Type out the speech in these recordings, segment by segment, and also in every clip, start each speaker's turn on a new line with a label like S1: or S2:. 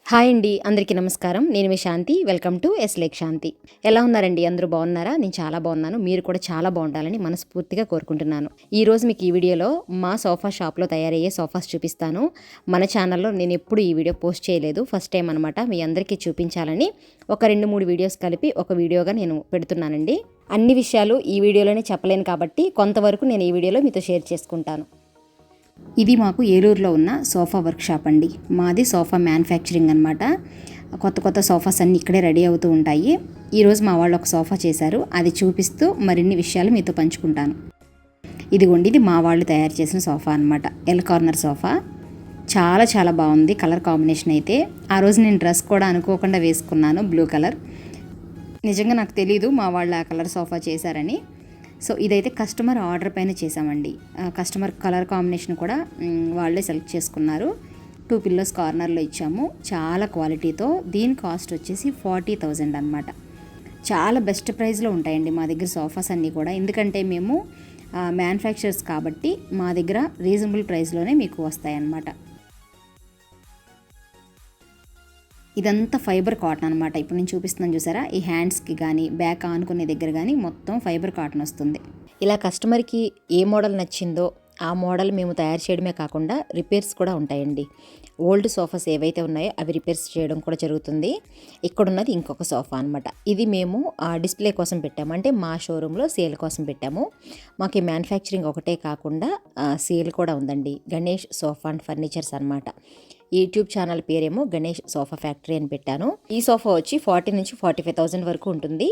S1: Hi అండి, అందరికీ నమస్కారం. నేను మీ శాంతి. వెల్కమ్ టు లేక్ శాంతి. ఎలా ఉన్నారండి? అందరూ బాగున్నారా? నేను చాలా బాగున్నాను. మీరు కూడా చాలా బాగుండాలని మనస్ఫూర్తిగా కోరుకుంటున్నాను. ఈరోజు మీకు ఈ వీడియోలో మా సోఫా షాప్లో తయారయ్యే సోఫాస్ చూపిస్తాను. మన ఛానల్లో నేను ఎప్పుడు ఈ వీడియో పోస్ట్ చేయలేదు, ఫస్ట్ టైం అనమాట. మీ అందరికీ చూపించాలని ఒక 2-3 వీడియోస్ కలిపి ఒక వీడియోగా నేను పెడుతున్నానండి. అన్ని విషయాలు ఈ వీడియోలోనే చెప్పలేను కాబట్టి కొంతవరకు నేను ఈ వీడియోలో మీతో షేర్ చేసుకుంటాను. ఇది మాకు ఏలూరులో ఉన్న సోఫా వర్క్షాప్ అండి. మాది సోఫా మ్యానుఫ్యాక్చరింగ్ అనమాట. కొత్త సోఫాస్ అన్నీ ఇక్కడే రెడీ అవుతూ ఉంటాయి. ఈరోజు మా వాళ్ళు ఒక సోఫా చేశారు, అది చూపిస్తూ మరిన్ని విషయాలు మీతో పంచుకుంటాను. ఇదిగోండి, ఇది మా వాళ్ళు తయారు చేసిన సోఫా అనమాట. ఎల్ కార్నర్ సోఫా చాలా బాగుంది. కలర్ కాంబినేషన్ అయితే ఆ రోజు నేను డ్రెస్ కూడా అనుకోకుండా వేసుకున్నాను, బ్లూ కలర్. నిజంగా నాకు తెలీదు మా వాళ్ళు ఆ కలర్ సోఫా చేశారని. సో ఇదైతే కస్టమర్ ఆర్డర్ పైన చేసామండి. కస్టమర్ కలర్ కాంబినేషన్ కూడా వాళ్ళే సెలెక్ట్ చేసుకున్నారు. 2 పిల్లోస్ కార్నర్లో ఇచ్చాము, చాలా క్వాలిటీతో. దీని కాస్ట్ వచ్చేసి 40,000 అనమాట. చాలా బెస్ట్ ప్రైస్లో ఉంటాయండి మా దగ్గర సోఫాస్ అన్నీ కూడా. ఎందుకంటే మేము మ్యానుఫ్యాక్చరర్స్ కాబట్టి మా దగ్గర రీజనబుల్ ప్రైస్లోనే మీకు వస్తాయన్నమాట. ఇదంతా ఫైబర్ కాటన్ అనమాట. ఇప్పుడు నేను చూపిస్తున్నాను చూసారా, ఈ హ్యాండ్స్కి కానీ బ్యాక్ ఆనుకునే దగ్గర కానీ మొత్తం ఫైబర్ కాటన్ వస్తుంది. ఇలా కస్టమర్కి ఏ మోడల్ నచ్చిందో ఆ మోడల్ మేము తయారు చేయడమే కాకుండా రిపేర్స్ కూడా ఉంటాయండి. ఓల్డ్ సోఫాస్ ఏవైతే ఉన్నాయో అవి రిపేర్స్ చేయడం కూడా జరుగుతుంది. ఇక్కడున్నది ఇంకొక సోఫా అనమాట. ఇది మేము డిస్ప్లే కోసం పెట్టాము, అంటే మా షోరూంలో సేల్ కోసం పెట్టాము. మాకు మ్యానుఫ్యాక్చరింగ్ ఒకటే కాకుండా సేల్ కూడా ఉందండి. గణేష్ సోఫా అండ్ ఫర్నిచర్స్ అనమాట. యూట్యూబ్ ఛానల్ పేరేమో గణేష్ సోఫా ఫ్యాక్టరీ అని పెట్టాను. ఈ సోఫా వచ్చి 40 నుంచి 45,000 వరకు ఉంటుంది.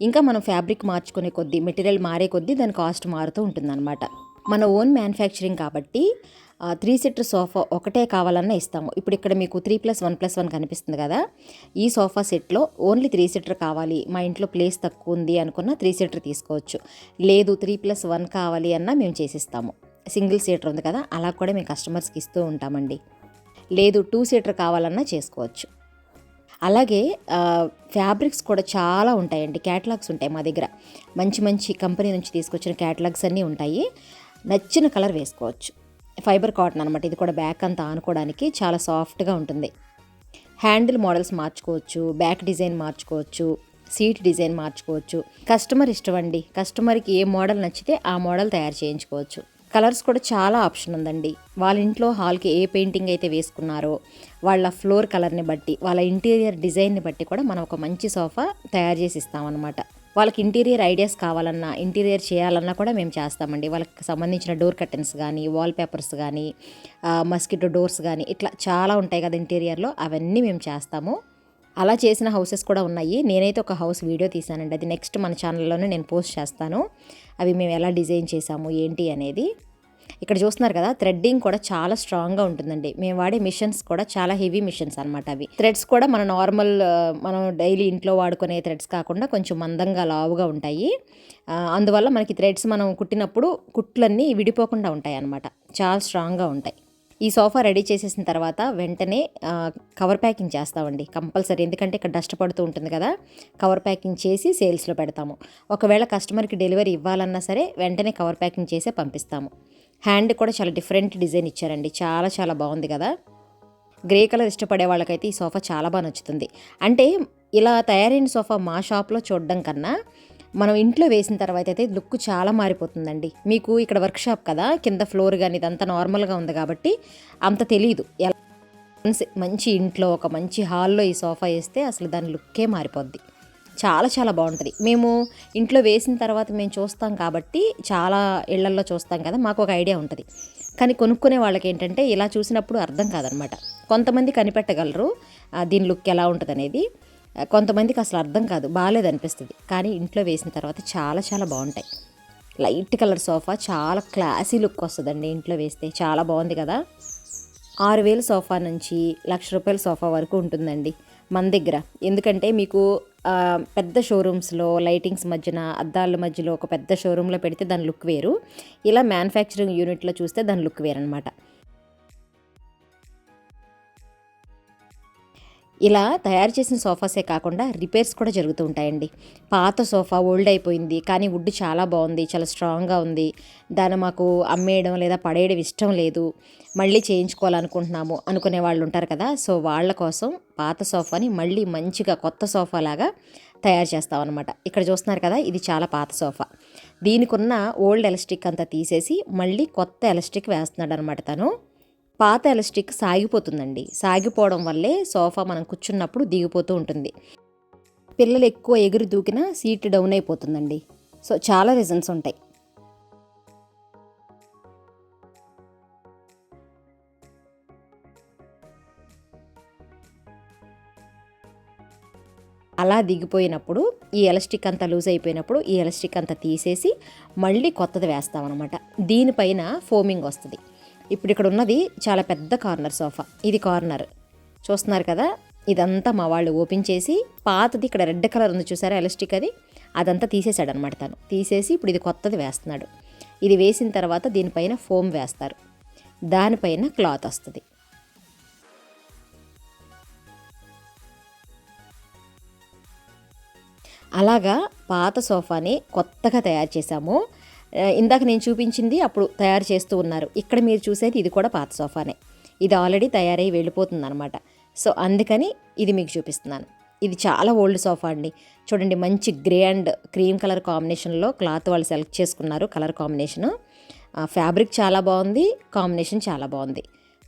S1: ఇంకా మనం ఫ్యాబ్రిక్ మార్చుకునే కొద్దీ, మెటీరియల్ మారే కొద్దీ దాని కాస్ట్ మారుతూ ఉంటుందన్నమాట. మన ఓన్ మ్యానుఫ్యాక్చరింగ్ కాబట్టి 3 సీటర్ సోఫా ఒకటే కావాలన్నా ఇస్తాము. ఇప్పుడు ఇక్కడ మీకు 3+1+1 కనిపిస్తుంది కదా, ఈ సోఫా సెట్లో ఓన్లీ 3 సీటర్ కావాలి, మా ఇంట్లో ప్లేస్ తక్కువ ఉంది అనుకున్న 3 సీటర్ తీసుకోవచ్చు. లేదు 3+1 కావాలి అన్నా మేము చేసిస్తాము. సింగిల్ సీటర్ ఉంది కదా, అలా కూడా మేము కస్టమర్స్కి ఇస్తూ ఉంటామండి. లేదు 2 సీటర్ కావాలన్నా చేసుకోవచ్చు. అలాగే ఫ్యాబ్రిక్స్ కూడా చాలా ఉంటాయండి. క్యాటలాగ్స్ ఉంటాయి మా దగ్గర. మంచి కంపెనీ నుంచి తీసుకొచ్చిన క్యాటలాగ్స్ అన్నీ ఉంటాయి. నచ్చిన కలర్ వేసుకోవచ్చు. ఫైబర్ కాటన్ అనమాట. ఇది కూడా బ్యాక్ అంతా ఆనుకోవడానికి చాలా సాఫ్ట్గా ఉంటుంది. హ్యాండిల్ మోడల్స్ మార్చుకోవచ్చు, బ్యాక్ డిజైన్ మార్చుకోవచ్చు, సీట్ డిజైన్ మార్చుకోవచ్చు. కస్టమర్ ఇష్టం అండి. కస్టమర్కి ఏ మోడల్ నచ్చితే ఆ మోడల్ తయారు చేయించుకోవచ్చు. కలర్స్ కూడా చాలా ఆప్షన్ ఉందండి. వాళ్ళ ఇంట్లో హాల్కి ఏ పెయింటింగ్ అయితే వేసుకున్నారో వాళ్ళ ఫ్లోర్ కలర్ని బట్టి, వాళ్ళ ఇంటీరియర్ డిజైన్ని బట్టి కూడా మనం ఒక మంచి సోఫా తయారు చేసి ఇస్తామన్నమాట. వాళ్ళకి ఇంటీరియర్ ఐడియాస్ కావాలన్నా, ఇంటీరియర్ చేయాలన్నా కూడా మేము చేస్తామండి. వాళ్ళకి సంబంధించిన డోర్ కర్టెన్స్ కానీ, వాల్ పేపర్స్ కానీ, మస్కిటో డోర్స్ కానీ, ఇట్లా చాలా ఉంటాయి కదా ఇంటీరియర్లో, అవన్నీ మేము చేస్తాము. అలా చేసిన హౌసెస్ కూడా ఉన్నాయి. నేనైతే ఒక హౌస్ వీడియో తీసానండి, అది నెక్స్ట్ మన ఛానల్లోనే నేను పోస్ట్ చేస్తాను. అవి మేము ఎలా డిజైన్ చేసాము ఏంటి అనేది. ఇక్కడ చూస్తున్నారు కదా, థ్రెడ్డింగ్ కూడా చాలా స్ట్రాంగ్గా ఉంటుందండి. మేము వాడే మిషన్స్ కూడా చాలా హెవీ మిషన్స్ అనమాట. అవి థ్రెడ్స్ కూడా మన నార్మల్ మనం డైలీ ఇంట్లో వాడుకునే థ్రెడ్స్ కాకుండా కొంచెం మందంగా లావుగా ఉంటాయి. అందువల్ల మనకి థ్రెడ్స్ మనం కుట్టినప్పుడు కుట్లన్నీ విడిపోకుండా ఉంటాయి అన్నమాట. చాలా స్ట్రాంగ్గా ఉంటాయి. ఈ సోఫా రెడీ చేసేసిన తర్వాత వెంటనే కవర్ ప్యాకింగ్ చేస్తామండి కంపల్సరీ. ఎందుకంటే ఇక్కడ డస్ట్ పడుతూ ఉంటుంది కదా, కవర్ ప్యాకింగ్ చేసి సేల్స్లో పెడతాము. ఒకవేళ కస్టమర్కి డెలివరీ ఇవ్వాలన్నా సరే వెంటనే కవర్ ప్యాకింగ్ చేసే పంపిస్తాము. హ్యాండ్ కూడా చాలా డిఫరెంట్ డిజైన్ ఇచ్చారండి. చాలా బాగుంది కదా. గ్రే కలర్ ఇష్టపడే వాళ్ళకైతే ఈ సోఫా చాలా బాగా నచ్చుతుంది. అంటే ఇలా తయారైన సోఫా మా షాప్లో చూడడం కన్నా మనం ఇంట్లో వేసిన తర్వాత అయితే లుక్ చాలా మారిపోతుందండి. మీకు ఇక్కడ వర్క్షాప్ కదా, కింద ఫ్లోర్ కానీ ఇదంతా నార్మల్గా ఉంది కాబట్టి అంత తెలీదు. మంచి ఇంట్లో ఒక మంచి హాల్లో ఈ సోఫా వేస్తే అసలు దాని లుక్కే మారిపోద్ది. చాలా బాగుంటుంది. మేము ఇంట్లో వేసిన తర్వాత మేము చూస్తాం కాబట్టి, చాలా ఇళ్లల్లో చూస్తాం కదా, మాకు ఒక ఐడియా ఉంటుంది. కానీ కొనుక్కునే వాళ్ళకి ఏంటంటే ఇలా చూసినప్పుడు అర్థం కాదనమాట. కొంతమంది కనిపెట్టగలరు దీని లుక్ ఎలా ఉంటుంది అనేది, కొంతమందికి అసలు అర్థం కాదు, బాగాలేదనిపిస్తుంది. కానీ ఇంట్లో వేసిన తర్వాత చాలా బాగుంటాయి. లైట్ కలర్ సోఫా చాలా క్లాసీ లుక్ వస్తుందండి ఇంట్లో వేస్తే. చాలా బాగుంది కదా. 6,000 సోఫా నుంచి 1,00,000 రూపాయల సోఫా వరకు ఉంటుందండి మన దగ్గర. ఎందుకంటే మీకు పెద్ద షోరూమ్స్లో లైటింగ్స్ మధ్యన, అద్దాల మధ్యలో ఒక పెద్ద షోరూంలో పెడితే దాని లుక్ వేరు, ఇలా మ్యానుఫ్యాక్చరింగ్ యూనిట్లో చూస్తే దాని లుక్ వేరనమాట. ఇలా తయారు చేసిన సోఫాసే కాకుండా రిపేర్స్ కూడా జరుగుతూ ఉంటాయండి. పాత సోఫా ఓల్డ్ అయిపోయింది, కానీ వుడ్ చాలా బాగుంది, చాలా స్ట్రాంగ్గా ఉంది, దాన్ని మాకు అమ్మేయడం లేదా పడేయడం ఇష్టం లేదు, మళ్ళీ చేయించుకోవాలనుకుంటున్నాము అనుకునే వాళ్ళు ఉంటారు కదా. సో వాళ్ళ కోసం పాత సోఫాని మళ్ళీ మంచిగా కొత్త సోఫా లాగా తయారు చేస్తామన్నమాట. ఇక్కడ చూస్తున్నారు కదా, ఇది చాలా పాత సోఫా. దీనికి ఉన్న ఓల్డ్ ఎలాస్టిక్ అంతా తీసేసి మళ్ళీ కొత్త ఎలాస్టిక్ వేస్తున్నాడు అనమాట తను. పాత ఎలాస్టిక్ సాగిపోతుందండి. సాగిపోవడం వల్లే సోఫా మనం కూర్చున్నప్పుడు దిగిపోతూ ఉంటుంది. పిల్లలు ఎక్కువ ఎగురు దూకినా సీట్ డౌన్ అయిపోతుందండి. సో చాలా రీజన్స్ ఉంటాయి. అలా దిగిపోయినప్పుడు ఈ ఎలాస్టిక్ అంతా లూజ్ అయిపోయినప్పుడు ఈ ఎలాస్టిక్ అంతా తీసేసి మళ్ళీ కొత్తది వేస్తామన్నమాట. దీనిపైన ఫోమింగ్ వస్తుంది. ఇప్పుడు ఇక్కడ ఉన్నది చాలా పెద్ద కార్నర్ సోఫా. ఇది కార్నర్ చూస్తున్నారు కదా. ఇదంతా మా వాళ్ళు ఓపెన్ చేసి పాతది ఇక్కడ రెడ్ కలర్ ఉంది చూసారా ఎలాస్టిక్, అదంతా తీసేశాడు అనమాట తను. తీసేసి ఇప్పుడు ఇది కొత్తది వేస్తున్నాడు. ఇది వేసిన తర్వాత దీనిపైన ఫోమ్ వేస్తారు, దానిపైన క్లాత్ వస్తుంది. అలాగా పాత సోఫాని కొత్తగా తయారు చేశాము. ఇందాక నేను చూపించింది అప్పుడు తయారు చేస్తూ ఉన్నారు. ఇక్కడ మీరు చూసేది ఇది కూడా పాత సోఫానే. ఇది ఆల్రెడీ తయారై వెళ్ళిపోతుంది అనమాట. సో అందుకని ఇది మీకు చూపిస్తున్నాను. ఇది చాలా ఓల్డ్ సోఫా అండి. చూడండి, మంచి గ్రే అండ్ క్రీమ్ కలర్ కాంబినేషన్లో క్లాత్ వాళ్ళు సెలెక్ట్ చేసుకున్నారు. కలర్ కాంబినేషను, ఫ్యాబ్రిక్ చాలా బాగుంది, కాంబినేషన్ చాలా బాగుంది.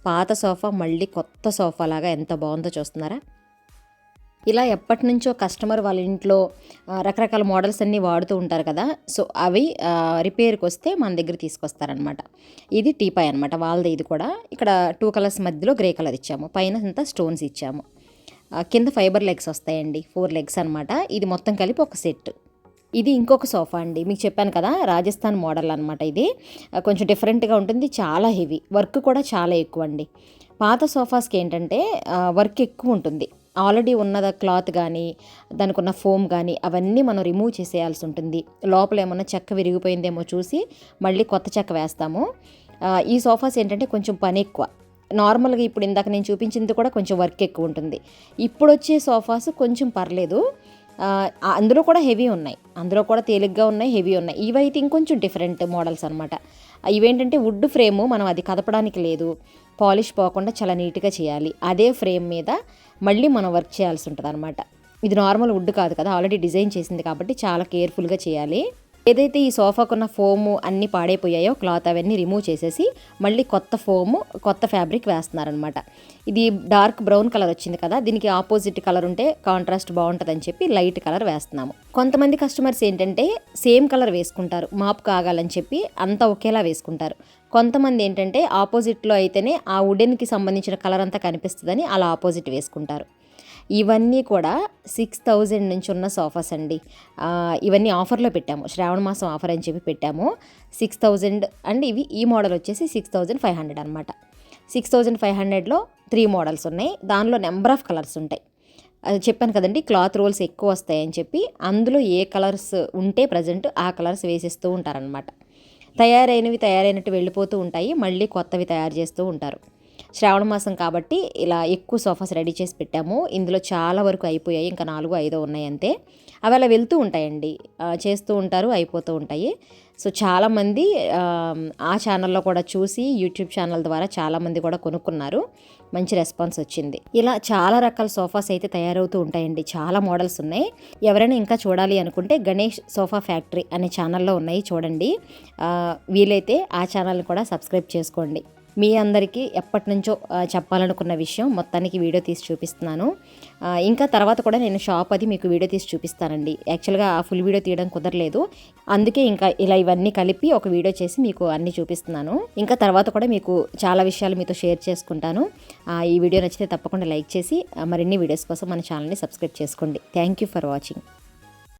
S1: పాత సోఫా మళ్ళీ కొత్త సోఫా లాగా ఎంత బాగుందో చూస్తున్నారా. ఇలా ఎప్పటి నుంచో కస్టమర్ వాళ్ళ ఇంట్లో రకరకాల మోడల్స్ అన్నీ వాడుతూ ఉంటారు కదా. సో అవి రిపేర్కి వస్తే మన దగ్గర తీసుకొస్తారనమాట. ఇది టీపాయ్ అనమాట వాళ్ళది. ఇది కూడా ఇక్కడ 2 కలర్స్ మధ్యలో గ్రే కలర్ ఇచ్చాము, పైన అంతా స్టోన్స్ ఇచ్చాము. కింద ఫైబర్ లెగ్స్ వస్తాయండి, 4 లెగ్స్ అనమాట. ఇది మొత్తం కలిపి ఒక సెట్. ఇది ఇంకొక సోఫా అండి, మీకు చెప్పాను కదా రాజస్థాన్ మోడల్ అనమాట. ఇది కొంచెం డిఫరెంట్గా ఉంటుంది, చాలా హెవీ, వర్క్ కూడా చాలా ఎక్కువ అండి. పాత సోఫాస్కి ఏంటంటే వర్క్ ఎక్కువ ఉంటుంది. ఆల్రెడీ ఉన్నద క్లాత్ కానీ దానికి ఉన్న ఫోమ్ కానీ అవన్నీ మనం రిమూవ్ చేసేయాల్సి ఉంటుంది. లోపల ఏమన్నా చెక్క విరిగిపోయిందేమో చూసి మళ్ళీ కొత్త చెక్క వేస్తాము. ఈ సోఫాస్ ఏంటంటే కొంచెం పని ఎక్కువ. నార్మల్గా ఇప్పుడు ఇందాక నేను చూపించింది కూడా కొంచెం వర్క్ ఎక్కువ ఉంటుంది. ఇప్పుడు వచ్చే సోఫాస్ కొంచెం పర్లేదు, అందులో కూడా హెవీ ఉన్నాయి, అందులో కూడా తేలిగ్గా ఉన్నాయి, హెవీ ఉన్నాయి. ఇవైతే ఇంకొంచెం డిఫరెంట్ మోడల్స్ అనమాట. ఇవేంటంటే వుడ్ ఫ్రేము, మనం అది కదపడానికి లేదు, పాలిష్ పోకుండా చాలా నీట్గా చేయాలి. అదే ఫ్రేమ్ మీద మళ్ళీ మనం వర్క్ చేయాల్సి ఉంటుంది అనమాట. ఇది నార్మల్ వుడ్ కాదు కదా, ఆల్రెడీ డిజైన్ చేసింది కాబట్టి చాలా కేర్ఫుల్గా చేయాలి. ఏదైతే ఈ సోఫాకున్న ఫోము అన్నీ పాడైపోయాయో క్లాత్ అవన్నీ రిమూవ్ చేసేసి మళ్ళీ కొత్త ఫోము కొత్త ఫ్యాబ్రిక్ వేస్తున్నారనమాట. ఇది డార్క్ బ్రౌన్ కలర్ వచ్చింది కదా, దీనికి ఆపోజిట్ కలర్ ఉంటే కాంట్రాస్ట్ బాగుంటుందని చెప్పి లైట్ కలర్ వేస్తున్నాము. కొంతమంది కస్టమర్స్ ఏంటంటే సేమ్ కలర్ వేసుకుంటారు, మాపు కాగాలని చెప్పి అంతా ఒకేలా వేసుకుంటారు. కొంతమంది ఏంటంటే ఆపోజిట్లో అయితేనే ఆ వుడెన్కి సంబంధించిన కలర్ అంతా కనిపిస్తుందని అలా ఆపోజిట్ వేసుకుంటారు. ఇవన్నీ కూడా 6000 నుంచి ఉన్న సోఫాస్ అండి. ఇవన్నీ ఆఫర్లో పెట్టాము, శ్రావణ మాసం ఆఫర్ అని చెప్పి పెట్టాము. 6000 అండ్ ఇవి ఈ మోడల్ వచ్చేసి 6500 అనమాట. 6500లో 3 మోడల్స్ ఉన్నాయి. దానిలో నెంబర్ ఆఫ్ కలర్స్ ఉంటాయి. అది చెప్పాను కదండి, క్లాత్ రోల్స్ ఎక్కువ వస్తాయని చెప్పి అందులో ఏ కలర్స్ ఉంటే ప్రజెంట్ ఆ కలర్స్ వేసిస్తూ ఉంటారనమాట. తయారైనట్టు వెళ్ళిపోతూ ఉంటాయి, మళ్ళీ కొత్తవి తయారు చేస్తూ ఉంటారు. శ్రావణ మాసం కాబట్టి ఇలా ఎక్కువ సోఫాస్ రెడీ చేసి పెట్టాము. ఇందులో చాలా వరకు అయిపోయాయి, ఇంకా 4-5 ఉన్నాయి అంతే. అవి అలా వెళ్తూ ఉంటాయండి, చేస్తూ ఉంటారు, అయిపోతూ ఉంటాయి. సో చాలామంది ఆ ఛానల్లో కూడా చూసి యూట్యూబ్ ఛానల్ ద్వారా చాలామంది కూడా కొనుక్కున్నారు, మంచి రెస్పాన్స్ వచ్చింది. ఇలా చాలా రకాల సోఫాస్ అయితే తయారవుతూ ఉంటాయండి, చాలా మోడల్స్ ఉన్నాయి. ఎవరైనా ఇంకా చూడాలి అనుకుంటే గణేష్ సోఫా ఫ్యాక్టరీ అనే ఛానల్లో ఉన్నాయి, చూడండి. వీలైతే ఆ ఛానల్ని కూడా సబ్స్క్రైబ్ చేసుకోండి. మీ అందరికీ ఎప్పటి నుంచో చెప్పాలనుకున్న విషయం మొత్తానికి వీడియో తీసి చూపిస్తున్నాను. ఇంకా తర్వాత కూడా నేను షాప్ అది మీకు వీడియో తీసి చూపిస్తానండి. యాక్చువల్గా ఆ ఫుల్ వీడియో తీయడం కుదరలేదు, అందుకే ఇంకా ఇలా ఇవన్నీ కలిపి ఒక వీడియో చేసి మీకు అన్నీ చూపిస్తున్నాను. ఇంకా తర్వాత కూడా మీకు చాలా విషయాలు మీతో షేర్ చేసుకుంటాను. ఈ వీడియో నచ్చితే తప్పకుండా లైక్ చేసి మరిన్ని వీడియోస్ కోసం మన ఛానల్ని సబ్స్క్రైబ్ చేసుకోండి. Thank you for watching.